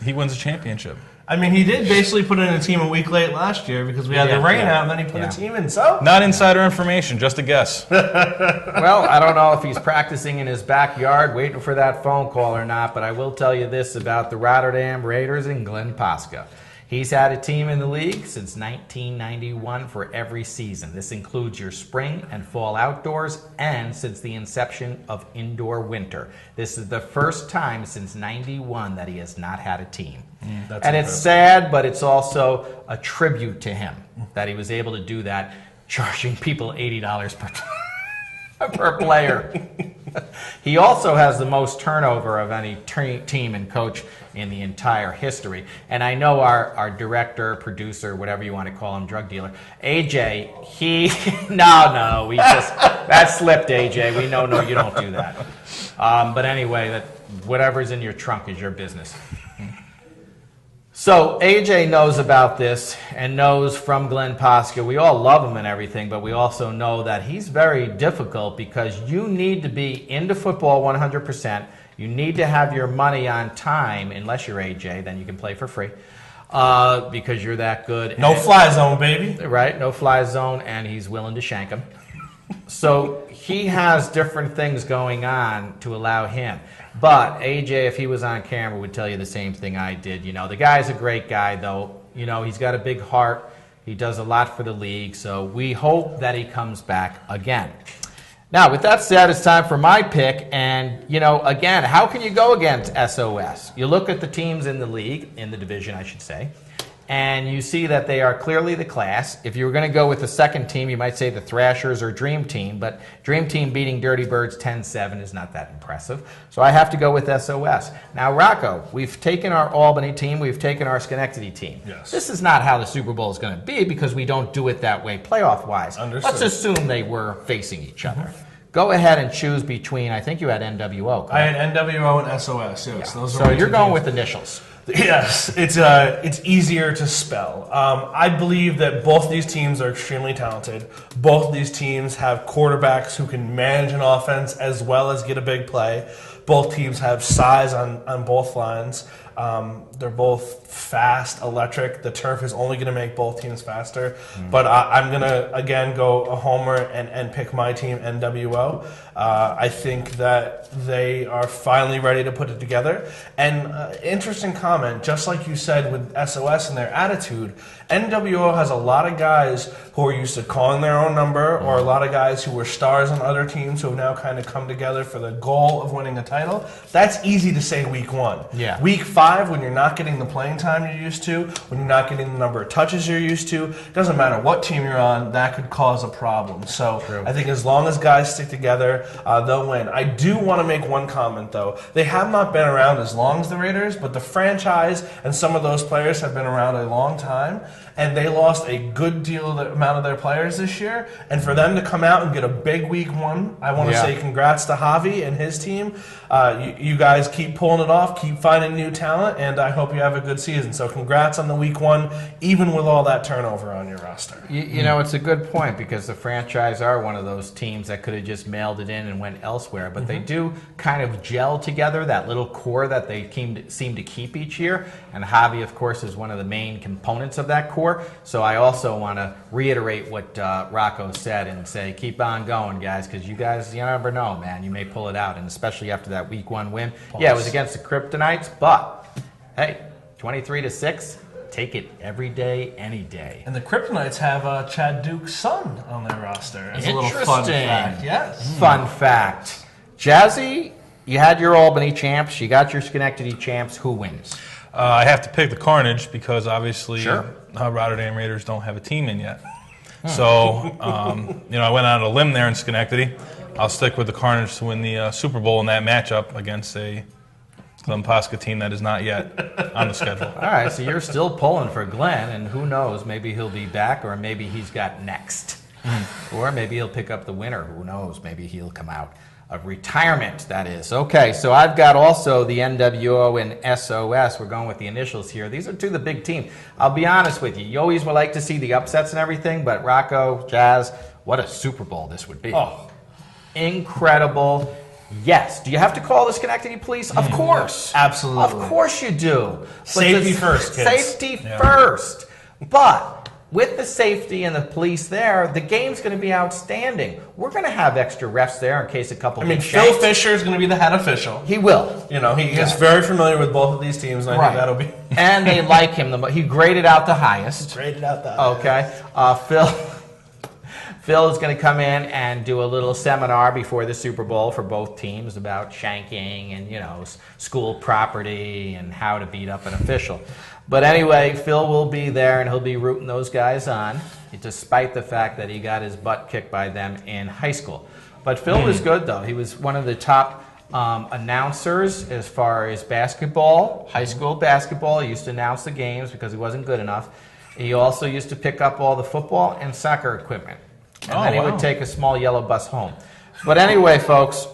he wins a championship. I mean, he did basically put in a team a week late last year because we had the rain out, and then he put a team in. So not insider information, just a guess. Well, I don't know if he's practicing in his backyard, waiting for that phone call or not, but I will tell you this about the Rotterdam Raiders and Glenn Posca. He's had a team in the league since 1991 for every season. This includes your spring and fall outdoors and since the inception of indoor winter. This is the first time since 91 that he has not had a team. And it's sad, but it's also a tribute to him that he was able to do that, charging people $80 per player. He also has the most turnover of any team and coach in the entire history. And I know our director, producer, whatever you want to call him, drug dealer, AJ, that slipped, AJ. We know, you don't do that. But anyway, whatever's in your trunk is your business. So AJ knows about this and knows from Glenn Posca. We all love him and everything, but we also know that he's very difficult because you need to be into football 100%. You need to have your money on time, unless you're AJ, then you can play for free because you're that good. No fly zone, baby. Right, no fly zone, and he's willing to shank him. So he has different things going on to allow him. But AJ, if he was on camera, would tell you the same thing I did. The guy's a great guy, though. He's got a big heart. He does a lot for the league. So we hope that he comes back again. Now, with that said, it's time for my pick. And, again, how can you go against SOS? You look at the teams in the league, in the division, I should say, and you see that they are clearly the class. If you were going to go with the second team, you might say the Thrashers or Dream Team, but Dream Team beating Dirty Birds 10-7 is not that impressive. So I have to go with SOS. Now, Rocco, we've taken our Albany team, we've taken our Schenectady team. Yes. This is not how the Super Bowl is going to be because we don't do it that way playoff-wise. Understood. Let's assume they were facing each other. Go ahead and choose between, I think you had NWO, correct? I had NWO and SOS, yes. Those are So my you're two going teams. with initials. Yes, it's easier to spell. I believe that both these teams are extremely talented. Both these teams have quarterbacks who can manage an offense as well as get a big play. Both teams have size on both lines. They're both fast, electric. The turf is only going to make both teams faster. But I'm going to, again, go a homer and pick my team, NWO. I think that they are finally ready to put it together. And interesting comment, just like you said with SOS and their attitude, NWO has a lot of guys who are used to calling their own number, or a lot of guys who were stars on other teams who have now kind of come together for the goal of winning a title. That's easy to say week 1. Yeah. Week 5, when you're not getting the playing time you're used to, when you're not getting the number of touches you're used to, doesn't matter what team you're on, that could cause a problem. So True. I think as long as guys stick together, they'll win. I do want to make one comment, though. They have not been around as long as the Raiders, but the franchise and some of those players have been around a long time, and they lost a good deal of the amount of their players this year. And for them to come out and get a big week 1, I want to say congrats to Javi and his team. You guys keep pulling it off, keep finding new talent, and I hope you have a good season. So congrats on the week 1, even with all that turnover on your roster. You know, it's a good point because the franchise are one of those teams that could have just mailed it in and went elsewhere, but they do kind of gel together, that little core that they seem to keep each year, and Javi, of course, is one of the main components of that core. So I also want to reiterate what Rocco said and say, keep on going, guys, because you guys, you never know, man. You may pull it out, and especially after that week 1 win. Yeah, it was against the Kryptonites, but, hey, 23-6. Take it every day, any day. And the Kryptonites have Chad Duke's son on their roster. As a little fun fact. Yes. Fun fact. Jazzy, you had your Albany champs. You got your Schenectady champs. Who wins? I have to pick the Carnage because obviously Sure. Rotterdam Raiders don't have a team in yet. So, I went out on a limb there in Schenectady. I'll stick with the Carnage to win the Super Bowl in that matchup against a Glenn Posca team that is not yet on the schedule. All right, so you're still pulling for Glenn, and who knows, maybe he'll be back, or maybe he's got next. Or maybe he'll pick up the winner. Who knows? Maybe he'll come out of retirement, that is. Okay, so I've got also the NWO and SOS. We're going with the initials here. These are two of the big teams. I'll be honest with you. You always would like to see the upsets and everything, but Rocco, Jazz, what a Super Bowl this would be. Oh. Incredible. Yes. Do you have to call the Schenectady police? Of course. Absolutely. Of course you do. But Safety first, kids. Safety first. But with the safety and the police there, the game's going to be outstanding. We're going to have extra refs there in case a couple get Phil shanked. Fisher is going to be the head official. He will. He is very familiar with both of these teams, and I think that'll be... And they like him. He graded out the highest. Graded out the Okay. Phil is going to come in and do a little seminar before the Super Bowl for both teams about shanking and, school property and how to beat up an official. But anyway, Phil will be there and he'll be rooting those guys on, despite the fact that he got his butt kicked by them in high school. But Phil was good, though. He was one of the top announcers as far as basketball, high school basketball. He used to announce the games because he wasn't good enough. He also used to pick up all the football and soccer equipment. And then he would take a small yellow bus home. But anyway, folks,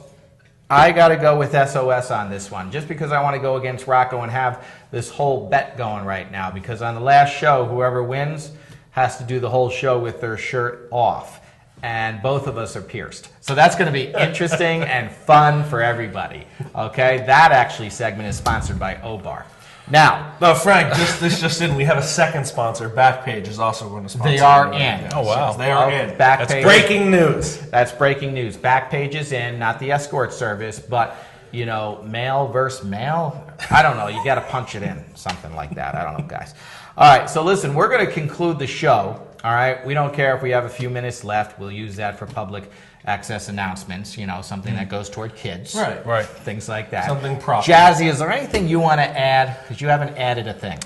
I got to go with SOS on this one, just because I want to go against Rocco and have this whole bet going right now. Because on the last show, whoever wins has to do the whole show with their shirt off. And both of us are pierced. So that's going to be interesting and fun for everybody. Okay? That actually segment is sponsored by O-Bar. Now, No, Frank, this just in. We have a second sponsor. Backpage is also going to sponsor. they are it. in. Oh, wow. Yes, they are in. Backpage. Breaking news. That's breaking news. Backpage is in, not the escort service, but, male versus male. I don't know. You got to punch it in, something like that. I don't know, guys. All right, so listen, we're going to conclude the show All right, we don't care if we have a few minutes left. We'll use that for public access announcements, something that goes toward kids. Right. Things like that. Something proper. Jazzy, is there anything you want to add? Because you haven't added a thing.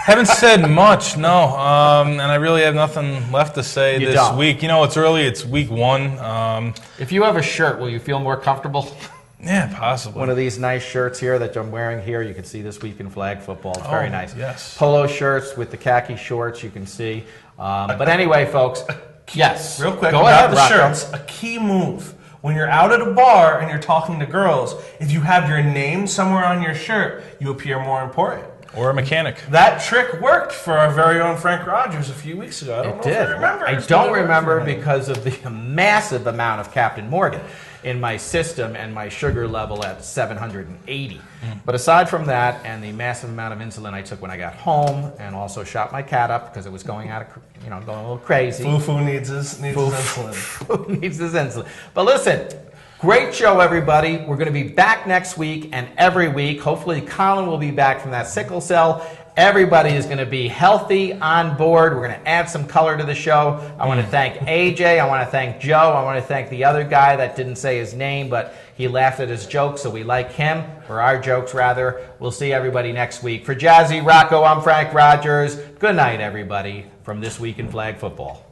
Haven't said much, no. And I really have nothing left to say this week. It's early. It's week 1. If you have a shirt, will you feel more comfortable? Yeah, possibly. One of these nice shirts here that I'm wearing here, you can see This Week in Flag Football. It's very nice. Yes. Polo shirts with the khaki shorts, you can see. But anyway, folks, yes. Real quick, go about ahead, the Rocco. shirts, a key move. When you're out at a bar and you're talking to girls, if you have your name somewhere on your shirt, you appear more important. Or a mechanic. That trick worked for our very own Frank Rogers a few weeks ago. I don't know if you remember. I don't remember because of the massive amount of Captain Morgan in my system and my sugar level at 780. But aside from that and the massive amount of insulin I took when I got home and also shot my cat up because it was going out of, going a little crazy. Foo needs his insulin. Foo needs his insulin. But listen, great show, everybody. We're going to be back next week and every week. Hopefully, Colin will be back from that sickle cell. Everybody is going to be healthy, on board. We're going to add some color to the show. I want to thank AJ. I want to thank Joe. I want to thank the other guy that didn't say his name, but he laughed at his jokes, so we like him, or our jokes, rather. We'll see everybody next week. For Jazzy, Rocco, I'm Frank Rogers. Good night, everybody, from This Week in Flag Football.